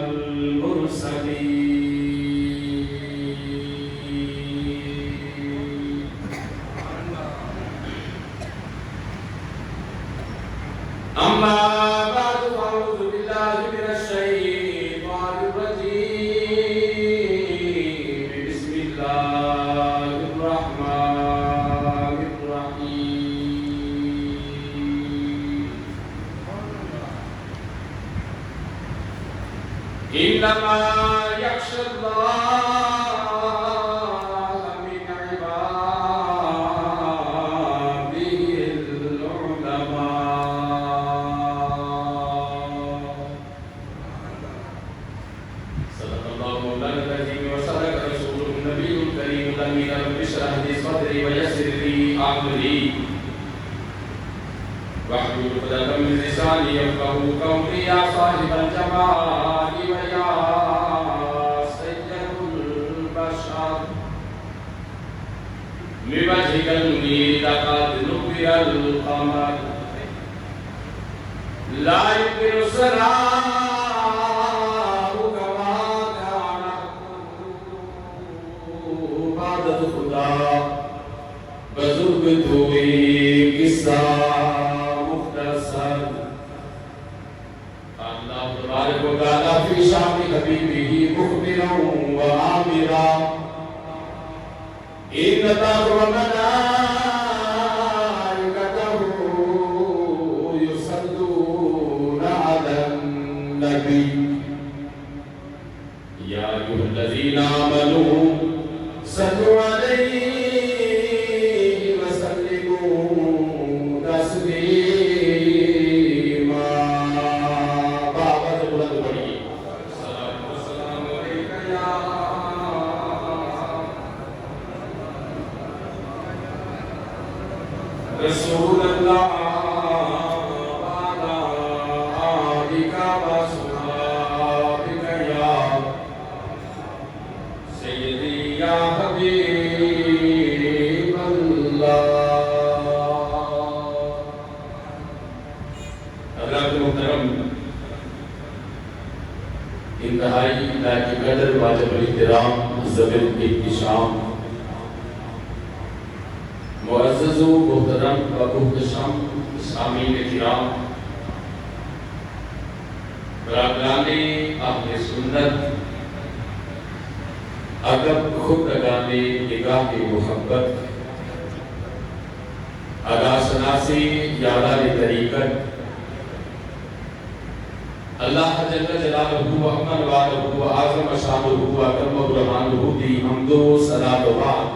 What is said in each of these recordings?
والمرسلين. أما بعد فأعوذ بالله من الشيطان الرجيم. بسم الله الرحمن الرحيم. إنما يخشى الله من عباده العلماء. صدق الله مولانا العظيم وصدق رسوله النبي الكريم الأمين. رب اشرح لي صدري ويسر لي أمري واحلل عقدة من لساني يفقهوا قولي. يا صاحب الجمال ويا سيد البشر بوجهك المنير لقد نور القمر لا يمكن السلام كما كان بعد خدا بزرگ توئی قصہ مختصر. اللہ تبارک و تعالی فی شان حبیبہ مخبرا و آمرا ان اللہ و ملائکتہ یصلون علی النبی یا ایھا الذین آمنوا صلوا علیہ رسول اللہ وعلى آلك وصحبك یا سیدی یا حبیب اللہ. حضرات محترم، انتہائی لائق قدر واجب الاحترام ذوی الاحتشام معزز و محترم و محتشم سامعین کرام، برادران اہل سنت، ادب خودگان نگاہ محبت، ادا شناسی یاران طریقت، اللہ جل جلالہ و اکمل والہ و اعظم شانہ و اکرم برہانہ دی حمد و صلاۃ و باد.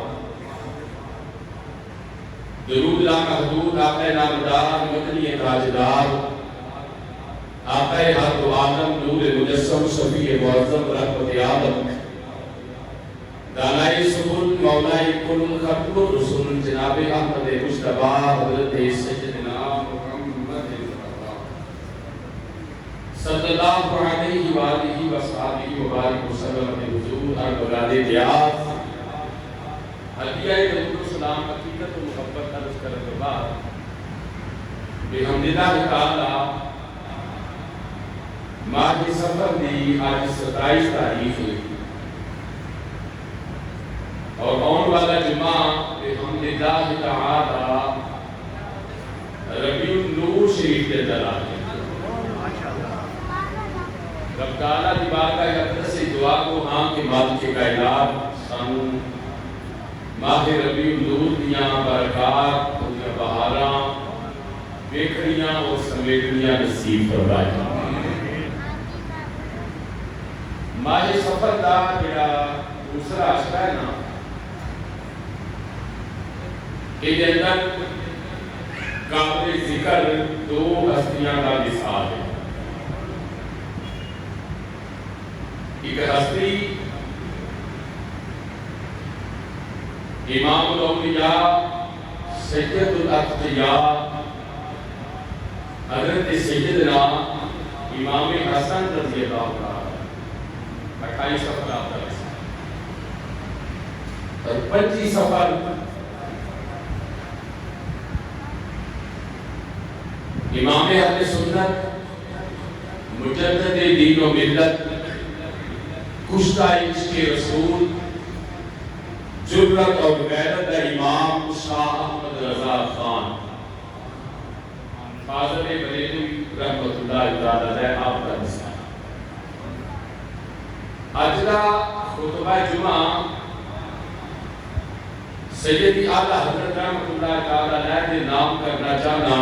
درود لا محدود آقا نامدار مدنی تاجدار آقا ہر دو عالم نور مجسم شفیع معظم رحمت عالم دانائی سبل مولائی کل ختم الرسول جناب احمد مصطفیٰ حضرت سیدنا محمد صلی اللہ علیہ وآلہ وصحبہ وبارک وسلم کے حضور اربلاد دیاز ہدیہ درود و سلام حقیقت و محبت عرض کرنے کے بعد بحمداللہ تعالی ماہ سفر دی آج 27 تاریخ اور آن والا جمعہ بحمداللہ تعالی ربیع النور شریف کے دلال ہے. رب تعالیٰ دی بارگاہ اقدس سے دعا کو ہاں کے مالک کائنات سانو ماہ ربیع النور دیاں برکات دیاں بہاراں ویکھڑیاں اور سمیٹنیاں نصیب فرمائے. ماہ سفر دا جڑا دوسرا عشرہ ہے نا، یہ اندر قابل ذکر دو ہستیاں کا مثال ہے. ایک ہستی امام الاولیاء سید الاتقیاء حضرت سیدنا امام حسن رضی اللہ عنہ 28 سفر آتا ہے اور 25 سفر امام اہل سنت مجدد دین و ملت کشتہ عشق رسول جرت اور غیرت امام شاہ احمد رضا خان فاضل بریلوی رحمت اللہ تعالی علیہ آپ کا حصہ آج کا خطبہ جمعہ سیدی اعلیٰ حضرت رحمت اللہ تعالی علیہ نے نام کرنا چاہنا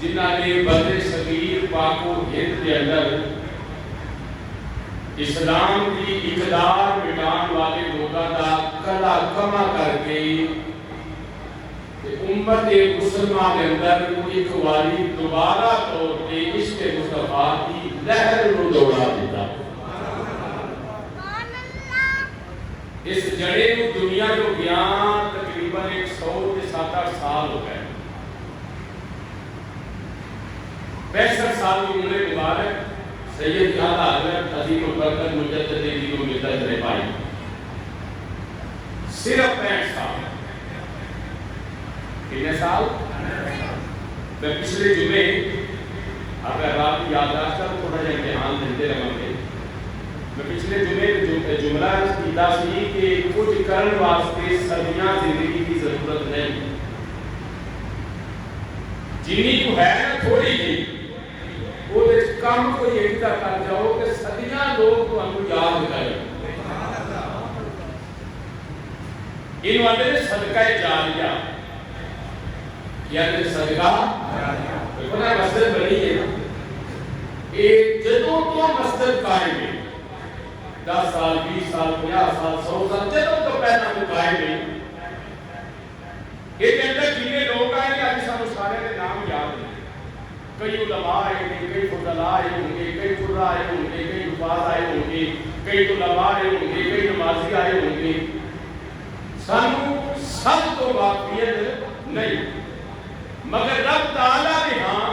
جنہاں نے بدر صغیر پاک و ہند کے اندر اسلام کی اقدار مٹان والے لوگوں کا کلا کما کر کے امت مسلمہ کے اندر ایک والی دوبارہ طور پہ عشق مصطفیٰ کی لہر کو دوڑا دیتا اس جڑے کو دنیا کو گیان تقریباً 100 سال ہو گئے 65 سال کی عمر مبارک سید اعلیٰ حضرت عظیم البرکت مجدد دین و ملت نے پائی صرف 65 سال کتنے سال؟ میں پچھلے جمعے اگر رات کی یادداشت کا تھوڑا جا امتحان دیتے رہوں گے میں پچھلے جمعے جملہ کیتا سی کہ کچھ کرن واسطے صدیاں زندگی کی ضرورت نہیں جنہی کو ہے نا تھوڑی جی وہ اس کام کو یہ کر جاؤ کہ صدیاں لوگ تو ہم کو یاد کریں ان والے نے صدقہ جاریہ یعنی صدقہ بنا مسجد بنی ہے ایک جدوں تو مسجد قائم ہے 10 سال 20 سال 50 سال 100 سال جدوں تو پہلا تو قائم ہے ایک اندر جنہیں لوگ آئے گا جس ہم سارے کے نام یاد ہیں کئی علماء آئے ہوں گے کئی فضلاء آئے ہوں گے کئی قرآ آئے ہوں گے کئی حفاظ آئے ہوں گے کئی طلباء آئے ہوں گے کئی نمازی آئے ہوں گے سانو سب تو واقعیت نہیں مگر رب تعالیٰ نے ہاں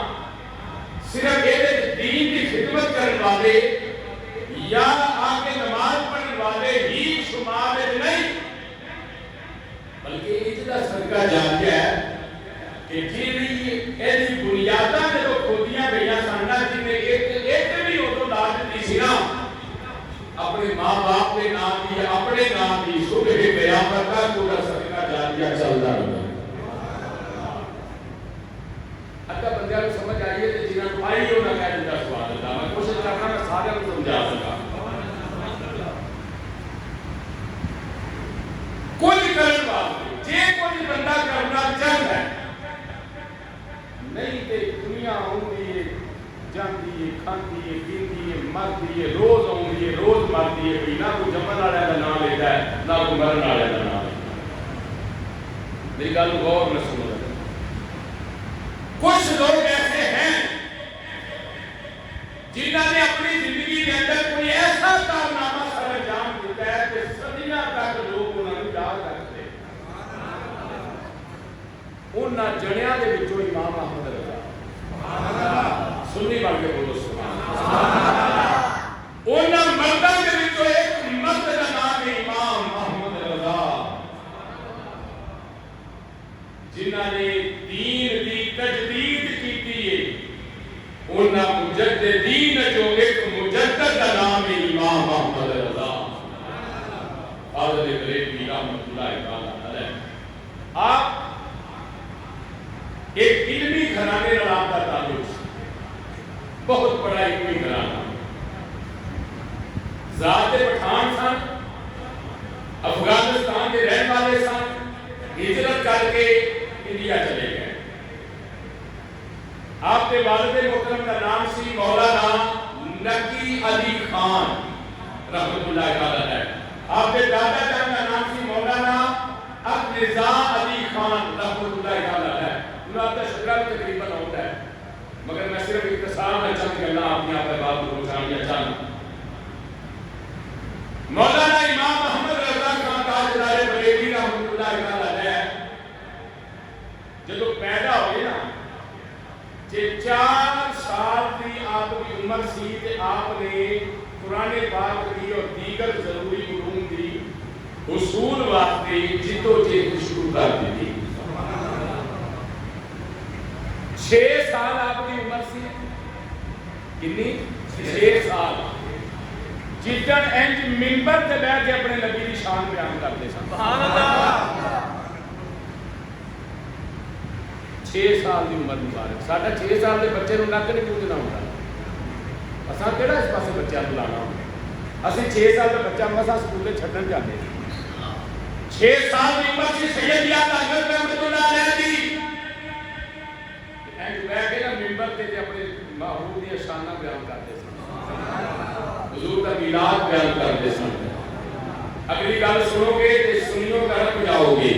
صرف ایک دین کی خدمت کرنے والے یا آگے نماز پڑھنے والے ہی شمار نہیں بلکہ اتنا صدقہ جاریہ ہے کہ جیلی ایسی بنیادہ نے تو کھودیاں گئیاں سانڈا جی نے ایک بھی ہو تو لاج دی سی نا اپنے ماں باپ کے نام دی اپنے نام دی صبح قیامت کا پورا صدقہ جاریہ چلتا رہا اگر بندیاں کو سمجھ آئیے تو جنہاں کو آئی ہو نہ کہہ دیتا سوال اللہ میں کوشش کرنا میں سارے کو سمجھا سکا کوئی کرن بات جے کوئی بندہ کرنا چاہتا ہے نہیں تے دنیا ہوندی ہے جاندی ہے کھاندی ہے پیندی ہے مردی ہے روز ہوندی ہے روز مردی ہے نہ کوئی جمن والے کا نام لیتا ہے نہ کوئی مرن والے کا نام لیتا ہے میری گل غور نہ سنو کچھ لوگ ایسے ہیں جنہوں نے اپنی زندگی کے اندر کوئی ایسا کارنامہ سر انجام دیتا ہے کہ صدیاں تک لوگ انہوں نے یاد رکھتے انہاں جڑیاں دے وچوں امام احمد رضا سنی بن کے بولو سبحان اللہ انہاں مرداں دے وچوں ایک مرد دا نام ہے امام احمد رضا جنہاں نے دین دی تجدید کیتی ہے انہاں مجددین جو ایک مجدد کا نام ہے امام احمد رضا حضرت بریلوی رحمت اللہ تعالی علیہ آپ ایک علمی گھرانے کا آپ کا تعلق بہت بڑا علمی گھرانہ ذات پٹھان سن افغانستان کے رہنے والے سن ہجرت کر کے انڈیا چلے گئے آپ کے والد محترم کا نام سی مولانا نقی علی خان رحمت اللہ تعالی ہے آپ کے دادا جان کا نام سی مولانا رضا علی خان رحمت اللہ تعالی ہے انہوں کا شکرہ بھی تقریباً ہوتا ہے مگر میں صرف اختصار میں چند کرنا آپ نے آپ بات کو پہنچانے چاہتا مولانا امام احمد رضا خان تاجدار بریلوی رحمت اللہ تعالی ہے جب پیدا ہوئے نا جے 4 سال کی آپ کی عمر سی تے آپ نے قرآن پاک کی اور دیگر ضروری علوم کی حصول واسطے جدو جہد شروع کر دی تھی 6 سال آپ کی عمر سی کتنی 6 سال جدن انج منبر تے بیٹھ کے اپنے نبی کی شان بیان کرتے سن. سبحان اللہ. 6 سال کی عمر مبارک. ساڈا 6 سال کے بچے نو نک نہیں پوجنا ہوتا. اساں کہڑا اس پاسے بچیاں نو لانا ہوتا. اسی 6 سال کا بچہ مسا سکولے چھڈن جاندے. 6 سال کی عمر سی سید یاد حضرت رحمت اللہ علیہ دی. اینج بیٹھ کے نا منبر تے اپنے محبوب دی شاناں بیان کرتے سن. حضور کا میلاد بیان کرتے سن. اگلی گل سنو گے تے سنیوں کا رب جاؤ گے.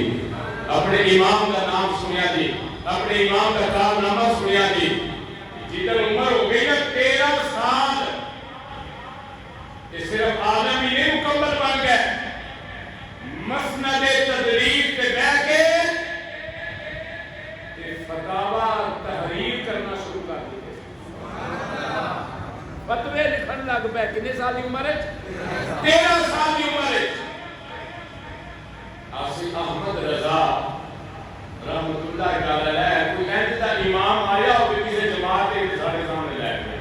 اپنے امام کا نام سنیا جی, اپنے امام کا کارنامہ سنیا جی. جتن عمر ہو گئی نا 13 سال, یہ صرف عالم ہی نہیں مکمل بن گئے. مسند تدریس پہ بیٹھ کے فتاوا تحریر کرنا شروع کر دیتے. فتوے لکھن لگ پے. کتنے سال کی عمر ہے؟ 13 سال کی عمر ہے. آصف احمد رضا رحمت اللہ علیہ کوئی ایسا امام آیا ہو کہ کسی جماعت کے سارے سامنے لے گئے.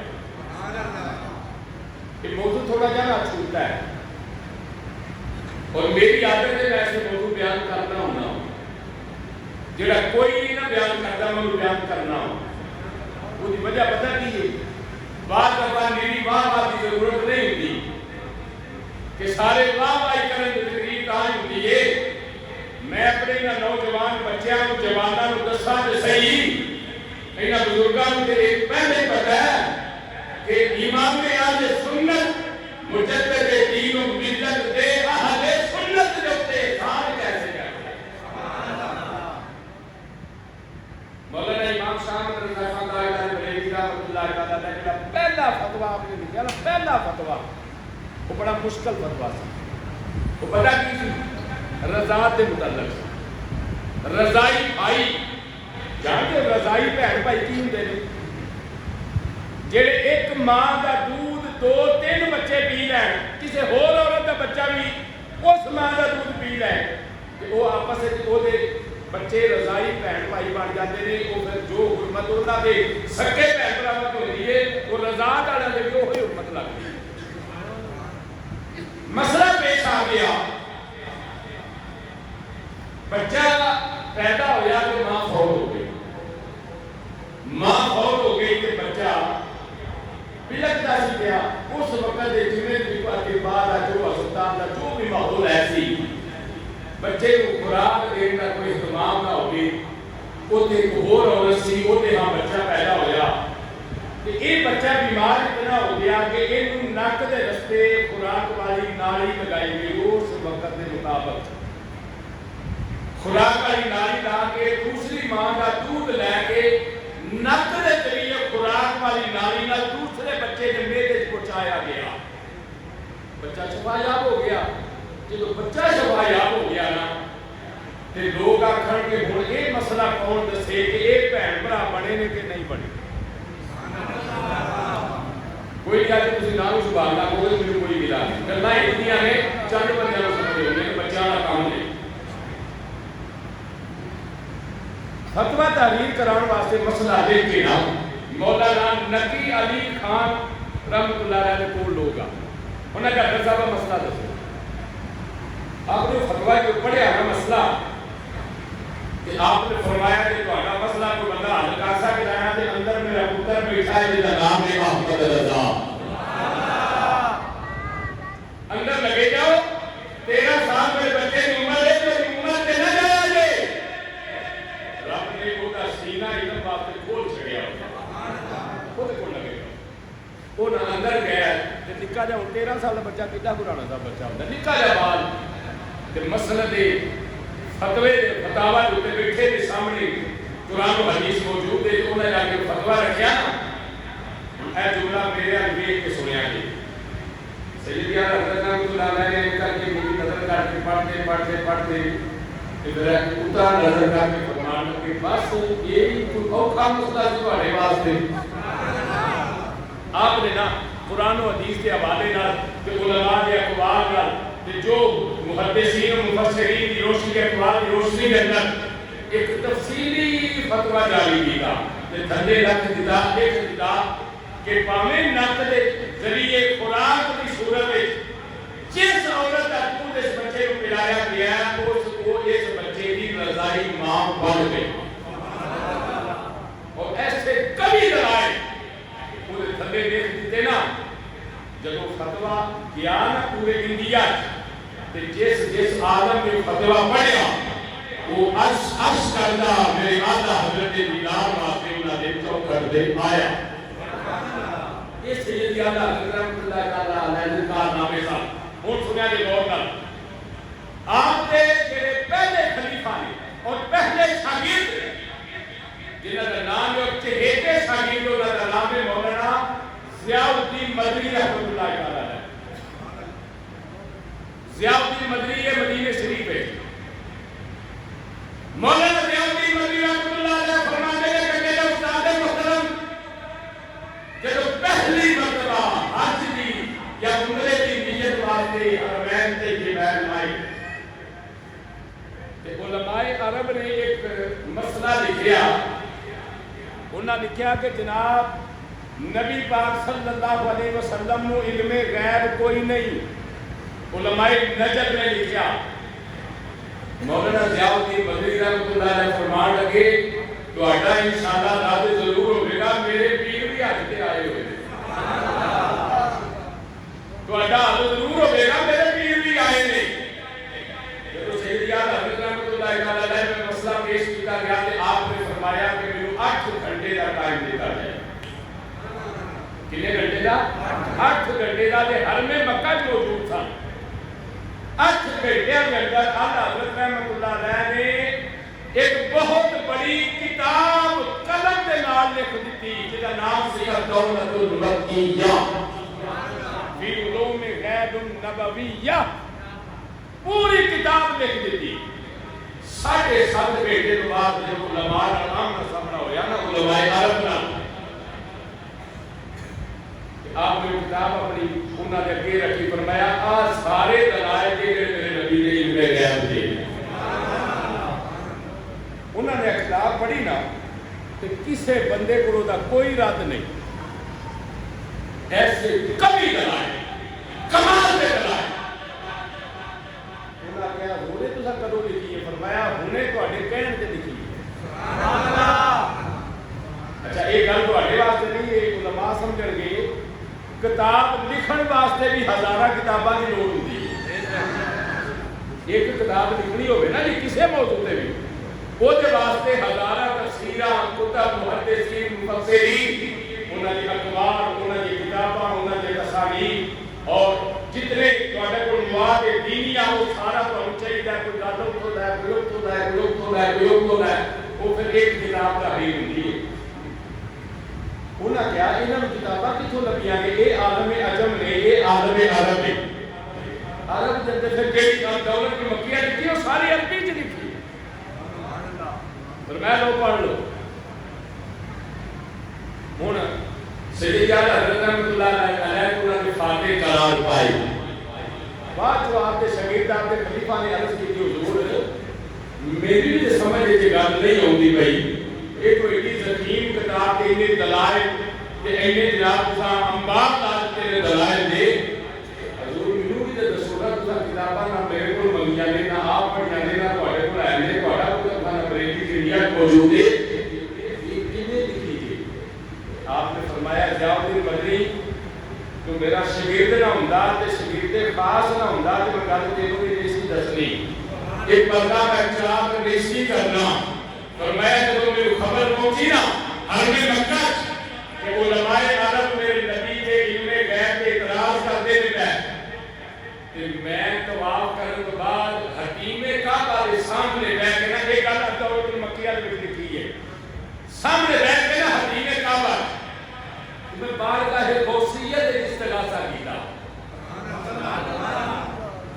یہ موضوع تھوڑا جہاں چھوٹا ہے اور میری عادت ہے میں ایسے موضوع بیان کرنا ہونا ہوں جڑا کوئی نہیں نہ بیان کرتا میں بیان کرنا ہوں. وہ وجہ پتہ کی ہے؟ بعض دفعہ میری واہ واہ کی ضرورت نہیں ہوتی کہ سارے واہ واہ کرنے کی تقریر کہاں ہوتی ہے. میں اپنے نوجوان بچیاں کو جواناں کو دساں تے صحیح انہاں بزرگاں کو ایک پہلے پتہ ہے کہ امام اہل سنت مجدد دین و ملت دے اہل سنت دے تے احسان کیسے کرتے ہیں. مولانا امام شاہ احمد رضا خان دائی بریلوی رحمۃ اللہ تعالی کا پہلا فتویٰ آپ نے لکھا نا, پہلا فتویٰ وہ بڑا مشکل فتویٰ تھا. وہ پتہ کی تھی رضا کے متعلق. رضائی بھائی جانتے رضائی بہن بھائی کی ہوندے نے جڑے ایک ماں کا دودھ 2-3 بچے پی لین, کسی ہور عورت کا بچہ بھی اس ماں کا دودھ پی لین کہ وہ آپس میں بچے رضائی بہن بھائی بن جاتے ہیں. وہ پھر جو حرمت انہوں کے سکے بہن برابر ہوتی ہے وہ رضاعت والوں کے بھی وہی حرمت لگتی ہے. مسئلہ پیش آ گیا, بچہ پیدا ہویا تو ماں فوت ہو گئی. ماں فوت ہو گئی تو بچہ بلکتا سی گیا. اس وقت جنہیں کے بعد جو ہسپتال کا جو بھی ماحول ایسی بچے کو خوراک دینے کا کوئی اہتمام نہ ہوگی. وہ ایک اور عورت سی وہ ہاں بچہ پیدا ہویا کہ یہ بچہ بیمار اتنا ہو گیا کہ یہ نک کے رستے خوراک والی نالی لگائی گئی. اس وقت کے مطابق خوراک والی نالی لا کے دوسری ماں کا دودھ لے کے نک کے ذریعے خوراک والی نالی نہ دوسرے بچے کے میدے پہنچایا گیا. بچہ شفایاب ہو گیا. جب بچہ شفایاب ہو گیا نا تے لوگ آکھن کے ہن یہ مسئلہ کون دسے کہ یہ بہن بھرا بنے نے کہ نہیں بنے. کوئی کہتے تسی نام سبحان اللہ کوئی مجھے کوئی ملا نہیں. گلاں اتنیاں نے چند بندیاں نوں سمجھ ہوندے کہ بچیاں دا کام نہیں. فتویٰ تحریر کران واسطے مسئلہ دیکھ کے نا مولانا نقی علی خان رحمت اللہ علیہ کول لوگ آ انہاں کا ڈاکٹر صاحب مسئلہ دسو. آپ نے فتویٰ جو پڑھیا نا مسئلہ کہ آپ نے فرمایا کہ تہاڈا مسئلہ کوئی بندہ حل کر سکدا ہے تے اندر میرا پتر بیٹھا ہے جس دا نام ہے محمد رضا. اندر لگے جاؤ 13 سال کے بچے کی عمر ہے تو عمر تے نہ جایا جے. رب نے وہ دا سینہ علم واسطے کھول چھڑیا خود کو لگے گا. وہ نہ اندر گیا تے نکا جا 13 سال دا بچہ کتنا پرانا سا بچہ ہوندا نکا جا بال تے مسئلہ دے فتوے فتاوا جو بیٹھے دے سامنے قرآن و حدیث موجود ہے. انہوں نے جا کے فتوا رکھیا نا اے جملہ میرے دیکھ کے سنیا جی. سیدی حضرت اللہ علیہ نے کر کے میری نظر کر کے پڑھتے ادھر اتار نظر کر کے فرمان کے بس یہی کوئی اوکھا مسئلہ جو تہاڈے واسطے. آپ نے نا قرآن و حدیث کے حوالے نال تے علماء کے اقوال نال تے جو محدثین و مفسرین کی روشنی کے اقوال کی روشنی کے اندر ایک تفصیلی فتویٰ جاری کیتا تے تھلے رکھ دیتا ایک دیتا کہ پاویں نک دے ذریعے خوراک کی صورت میں جس عورت کا دودھ اس بچے کو پلایا گیا وہ اس بچے کی رضائی ماں بن گئی. اور ایسے کبھی دلائل پورے تھلے دیکھ دیتے نا جب فتوہ کیا نا پورے انڈیا جس عالم نے فتوہ پڑھیا وہ عرش کردہ میرے آدھا حضرت دیدار واسطے انہاں دے چوکر دے آیا. یہ سیدی آدھا حضرت رحمت اللہ علیہ کارنامے کا ہوں سنیا دے غور کر. آپ دے جڑے پہلے خلیفہ نے اور پہلے شاگرد جنہاں دا نام ہے چہیتے شاگرد انہاں دا نام ہے مولانا ضیاء الدین مدنی رحمۃ اللہ علیہ. ضیاء الدین مدنی یہ مدینہ شریف ہے. مولانا ضیاء الدین مدنی رحمۃ اللہ علیہ فرماتے ہیں کہ میرے استاد محترم جب پہلی مرتبہ حج دی یا عمرے کی نیت واسطے حرمین تے جبال آئی تے علماء عرب نے ایک مسئلہ لکھیا. انہاں لکھیا کہ جناب نبی پاک صلی اللہ علیہ وسلم نو علم غیب کوئی نہیں. علماء نجد نے لکھیا. مولانا ضیاء الدین مدنی رحمۃ اللہ علیہ فرمان لگے تہاڈا انشاءاللہ رات ضرور ہوے گا. میرے پیر بھی حج تے آئے ہوئے تہاڈا حج ضرور ہوے گا. میرے پیر بھی آئے نے. جب سیدی حضرت رحمۃ اللہ علیہ میں مسئلہ پیش کیا گیا کہ آپ نے فرمایا کہ میرے 8 گھنٹے کا ٹائم دیتا ہے. کتنے گھنٹے کا؟ 8 گھنٹے کا. ہر میں مکہ موجود تھا. 8 گھنٹے کے اندر آدھا حضرت رحمۃ اللہ علیہ نے ایک بہت بڑی کتاب قلم دے نال لکھ دیتی جس کا نام سی الدولۃ المکیہ فی علوم غیب النبویہ. پوری کتاب لکھ دیتی. 7.5 گھنٹے کے بعد جب علماء عام کا سامنا ہویا نا علماء عرب نا آپ نے کتاب اپنی انہاں نے اگے رکھی فرمایا آ سارے دلائل جڑے میرے نبی نے علم غیب دے. انہاں نے کتاب پڑھی نا تے کسے بندے کو دا کوئی رد نہیں. ایسے کبھی دلائل کمال دے دلائل. انہاں کہا ہونے تو سا کدو لکھی ہے. فرمایا ہونے تواڈے کہن تے لکھی ہے. سبحان اللہ. اچھا ایک گل تواڈے واسطے نہیں ہے علماء سمجھن گے کتاب لکھن واسطے بھی ہزارہ کتاباں کی لوڑ ہوتی ہے. ایک کتاب لکھنی ہوگی نا جی کسے موضوع تے بھی وہ دے واسطے ہزارہ تفسیراں کتب محدثین مفسرین انہاں دی اقوال انہاں دی کتاباں انہاں دی تصانیف اور جتنے تواڈے کول مواد دینی آ وہ سارا تانوں چاہیے. کوئی گل اتوں دا کوئی اتوں دا کوئی اتوں دا کوئی اتوں دا وہ پھر ایک کتاب تحریر ہوندی ہے. انہاں کیا انہاں کتاباں کتھوں لبھیاں نے؟ یہ عالم عجم نے یہ عالم عرب نے. عرب جب پھر جیڑی دولت کی مکیہ لکھی وہ ساری عربی چ لکھی. فرمایا لو پڑھ لو. ہن سیدی حضرت رحمۃ اللہ علیہ انہاں نے فاتح قرار پائی. بعد جو آپ کے شاگرد آپ کے خلیفہ نے عرض کی حضور میری بھی سمجھ یہ گل نہیں آتی بھائی یہ کوئی ایڈی ضخیم کتاب کے انہیں دلائل کہ انہیں جناب تساں انبار لا دیتے نے دلائل دے. حضور مینوں بھی تے دسو نا تساں کتاباں نہ میرے کول منگیاں نے نہ آپ پڑھیاں نے نہ تواڈے کول آئے نے تواڈا کوئی اپنا بریلی کی نیت موجود ہے یہ کیویں لکھی گئی؟ آپ نے فرمایا ضیاء الدین مدنی تو میرا شاگرد نہ ہوندا تے شاگرد خاص نہ ہوندا تے میں گل تینوں بھی نہیں سی دسنی. ایک بندہ کا اعتراف نہیں سی کرنا. فرمایا جب میری خبر پہنچی نا حرم مکہ کہ علماء عرب میرے نبی کے علم غیب کے اعتراض کرتے رہے کہ میں طواف کرنے کے بعد حکیم کعبہ کے سامنے بیٹھ کے نا ایک گل الدولۃ المکیہ میں لکھی ہے سامنے بیٹھ کے نا حکیم کعبہ میں بارگاہ غوثیت استغاثہ کیتا.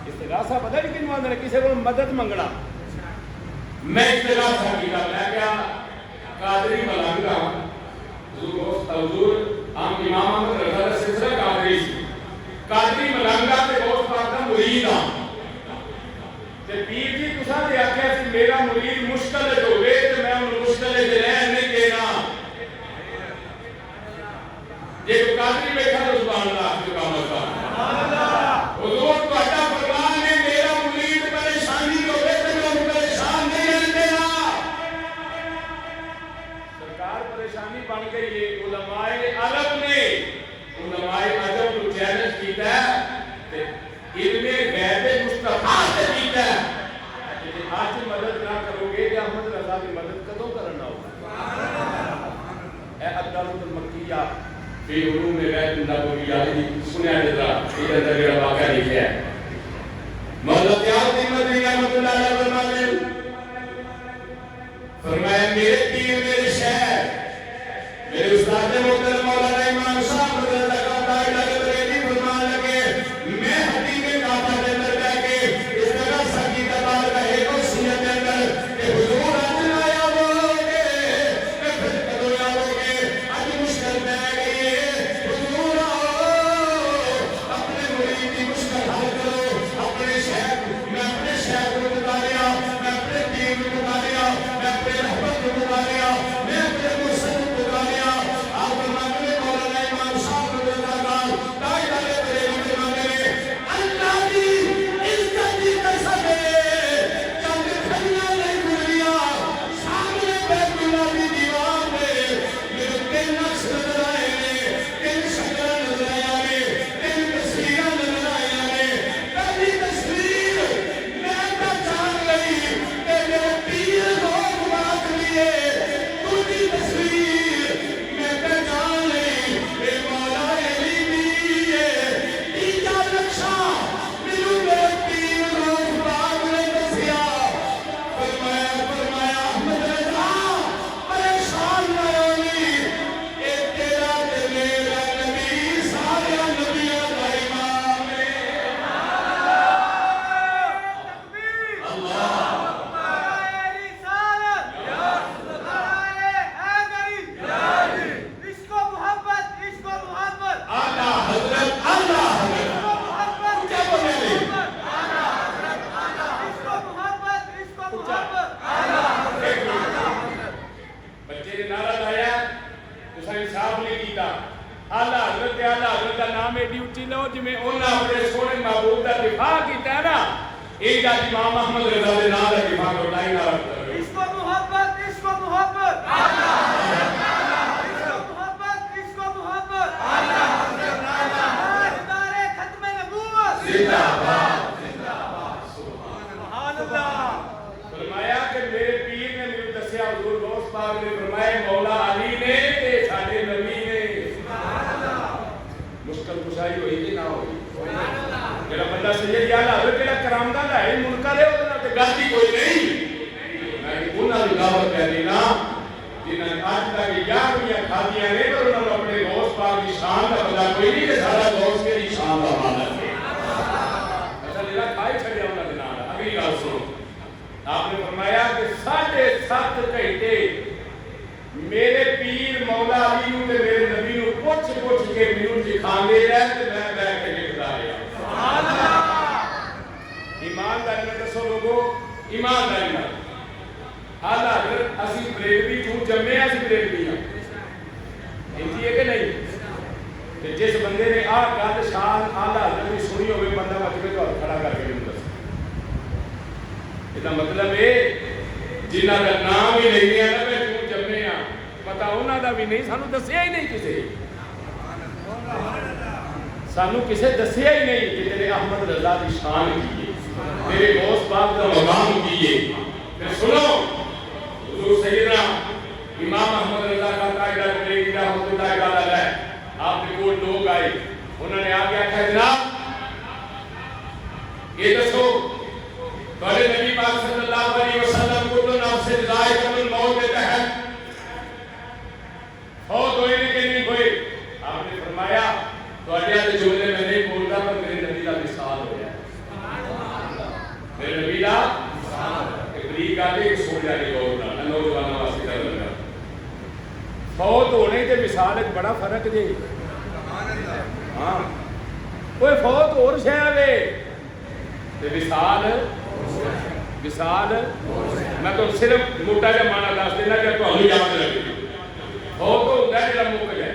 استغاثہ پتہ نہیں کینوں آندے نے کسی کو مدد منگنا. میں استغاثہ کیتا. میں کیا قادری ملنگا حضور ہم امام احمد رضا کا سلسلہ قادری قادری ملنگا تے بہت پاک دا مرید ہاں تے پیر جی تساں تے آکھیا سی میرا مرید مشکل وچ ہوے تے میں اونوں مشکل وچ رہن نہیں دینا. جے کوئی قادری بیٹھا تو سبحان اللہ جو کام ہوتا حضور تو اٹھا فرمان ہے میرا مرید پریشانی تو بیٹھے میں پریشان نہیں رہتے نا سرکار پریشانی بن گئی ہے علماء عرب نے علماء عجم کو چیلنج کیتا ہے علم غیب مصطفیٰ سے کیتا ہے کہ آج مدد نہ کرو گے کہ احمد رضا کی مدد کدوں کرنا ہوگا اے عبداللہ المکیہ فی علوم غیب النبویہ سنیا جدرا یہ اندر میرا واقعہ لکھا ہے مولا تیار مدنی رحمت اللہ علیہ فرمایا میرے پیر میرے شہر میرے استاد محترم مولانا امام صاحب رضی اللہ تعالیٰ عنہ بریلوی فرمان لگے میں حدیث کعبہ کے اندر بیٹھ کے اس طرح سکی تبار کا ایک وصیت کے اندر کہ حضور آج آیا ہوگے میں پھر کدو آؤگے آج مشکل میں گئی حضور آؤ اپنے مرید کی مشکل حل کرو اپنے شہر میں اپنے شہر کو بتا لیا میں اپنے پیر کو بتا لیا میں اپنے رحمت کو بتا لیا میں اپنے مرسل کو بتا لیا آپ فرماتے ہیں مولانا امام صاحب رضی اللہ تعالیٰ بریلوی فرماتے ہیں اللہ کی عزت کی قسم ہے چند کھڑیاں نہیں گزریا سامنے بیت اللہ کی دیوار میں میرے تین نقش نظر آئے ہیں تین شکلیں نظر آئے ہیں تین تصویریں نظر آئے ہیں پہلی تصویر میں پہچان گئی کہ میرے پیر لوگ بات لیے دوسری تصویر میں پہچان لی کہ مولا علی بھی ہے تیجا نقشہ میرے پیر لوگ بات نے دسیا فرمایا احمد رضا پریشان نہ ہوئی اے تیرا تے میرا نبی سارے نبیوں کا امام ہے اعلیٰ حضرت اللہ حضرت کیا بولے علی بچے نے نعرہ لایا اس نے انصاف نہیں کیتا اعلیٰ حضرت کا نام ایڈی اچھی لو جی میں انہاں اپنے سونے محبوب کا دفاع کیتا ہے نا ایک جات امام احمد رضا دے نام کا دفاع کرتا ہی نعرہ زندہ باد فرمایا کہ میرے پیر نے مجھے دسیا حضور غوث پاک نے فرمایا مولا علی نے تے ساڈے نبی نے مشکل کشائی ہوئی کہ نہ ہوئی جڑا بندہ سید یا حضرت جڑا کرامدا دا ہے منکر ہے او تے غلطی کوئی نہیں میں انہاں دی دعوت کر دینا جنہاں نے آج تک 11 کھادیاں نے پر انہوں نے اپنے غوث پاک کی شان کا پتہ کوئی نہیں کہ سارا غوث کی شان کا مالک ہے کھائی چھڑیا انہوں نے نال اگلی گل سنو آپ نے فرمایا کہ 7.5 گھنٹے میرے پیر مولا علی نو تے میرے نبی نو پوچھ کے مینوں دکھاندے رہے تے میں بیٹھ کے لکھدا رہیا سبحان اللہ ایمانداری نال دسو لوگو ایمانداری نال اعلیٰ حضرت اسی بریلوی کیوں جمے اسی بریلوی ہاں انجی ہے کہ نہیں جس بندے نے آ گل شان اعلیٰ حضرت کی سنی ہوئے بندہ مجھے تو کھڑا کر کے دس یہ مطلب ہے جنہ کا نام ہی نہیں ہے نا میں کیوں جمے ہاں پتہ انہوں کا بھی نہیں سانو دسیا ہی نہیں کسی سانو کسے دسیا ہی نہیں کہ تیرے احمد رضا کی شان کی ہے تیرے غوث پاک کا مقام کی ہے پھر سنو حضور سیدنا امام احمد رضا کا قائدہ بریلوی رحمۃ اللہ علیہ آپ کے کوئی لوگ آئے انہوں نے آگے آکھا جناب یہ دسو بڑے نبی پاک صلی اللہ علیہ وسلم کل نفس ذائقۃ الموت کے تحت فوت ہوئے کہ نہیں ہوئے آپ نے فرمایا تو اڈیا کے جملے میں نہیں بولتا پر میرے نبی کا مثال ہو گیا میرے نبی کا ابلیغ آگے سن جانے کو ہوتا نوجوانوں واسطے کر لگا فوت ہونے کے مثال ایک بڑا فرق جی ہاں کوئی فوت اور شے وے تے مثال میں تو صرف موٹا جا مانا دس دینا کہ تانوں یاد رکھے فوت ہوندا ہے جڑا مک جائے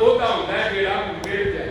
ਉਹਦਾ ਹੁੰਦਾ ਜਿਹੜਾ ਮਿਲ ਜਾਏ।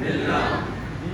ਮਿਲਣਾ।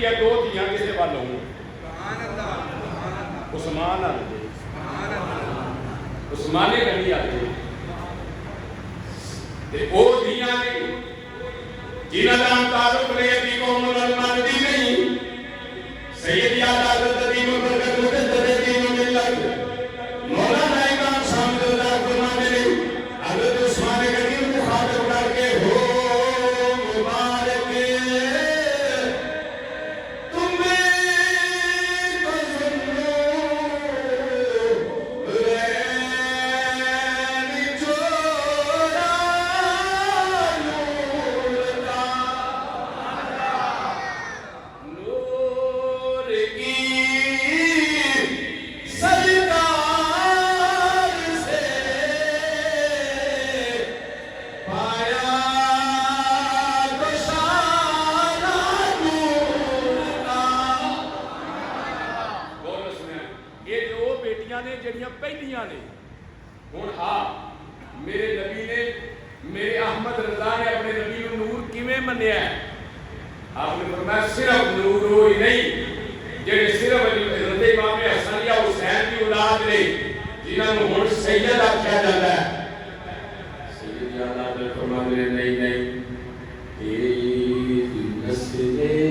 ਦੀਆਂ ਦੋ ਧੀਆਂ ਕਿਸੇ ਵੱਲ ਹੋਣ ਉਸਮਾਨ ਆ ਜੇ ਉਸਮਾਨੇ ਗਲੀ ਆ ਜੇ ਤੇ ਉਹ ਧੀਆਂ ਨੇ ਜਿਨ੍ਹਾਂ ਦਾ ਤਾਲੁਕ ਰੇਤੀ ਕੌਮ ਨਾਲ ਮੰਨਦੀ ਨਹੀਂ ਸੈਯਦ ਯਾਦ ਹਜ਼ਰਤ ਦੀ ਮੁਬਰਕਤ ਮੁਕੱਦਸ ਦੀ ਮਿਲਤ ਮੌਲਾਨਾ ਇਮਾਮ ਸਾਹਮਣੇ ਦਾ ਫਰਮਾਨੇ ਨੇ ਹਜ਼ਰਤ ਉਸਮਾਨ ਗਨੀ ਨੂੰ ਮੁਖਾਤਬ ਕਰਕੇ ਹੋ ਮੁਬਾਰਕ ਤੁਮੇ ਪਹਿਲੀਆਂ ਨੇ ਹੁਣ ਆ ਮੇਰੇ ਨਬੀ ਨੇ ਮੇਰੇ ਅਹਿਮਦ ਰਜ਼ਾ ਨੇ ਆਪਣੇ ਨਬੀ ਨੂੰ ਨੂਰ ਕਿਵੇਂ ਮੰਨਿਆ ਆਪਨੇ ਫਰਮਾਇਆ ਸਿਰਫ ਨੂਰ ਹੀ ਨਹੀਂ ਜਿਹੜੇ ਸਿਰਫ ਹਜ਼ਰਤ ਇਮਾਮ ਹਸਨ ਜਾਂ ਹੁਸੈਨ ਦੀ ਔਲਾਦ ਨੇ ਜਿਨ੍ਹਾਂ ਨੂੰ ਹੁਣ ਸੈਯਦ ਆਖਿਆ ਜਾਂਦਾ ਹੈ ਸੈਯਦ ਯਾਦ ਦੇ ਫਰਮਾਉਂਦੇ ਨਹੀਂ ਨਹੀਂ ਇਹ ਨਸਲੇ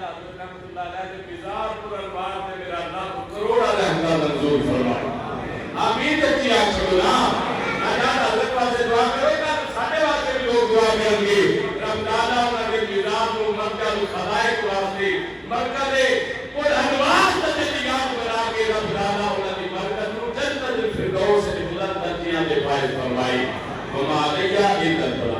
حضرت رحمۃ اللہ علیہ کے مزار پر انوار میں میرا اللہ کروڑ رحمتہ منظور فرمائے آمین اچھی آج چھوڑنا آجان حضرت واسے دعا کرو گا ساڑھے واسے بھی لوگ دعا کریں گے رب تعالیٰ انہوں نے مزار کو مرکز خلائق واسے مرکز اور انوار تجلیات بنا کے رب تعالیٰ انہوں نے مرکز جنت الفردوس سے بلند درجیاں دے پائے فرمائی وما علیہ الا البلاغ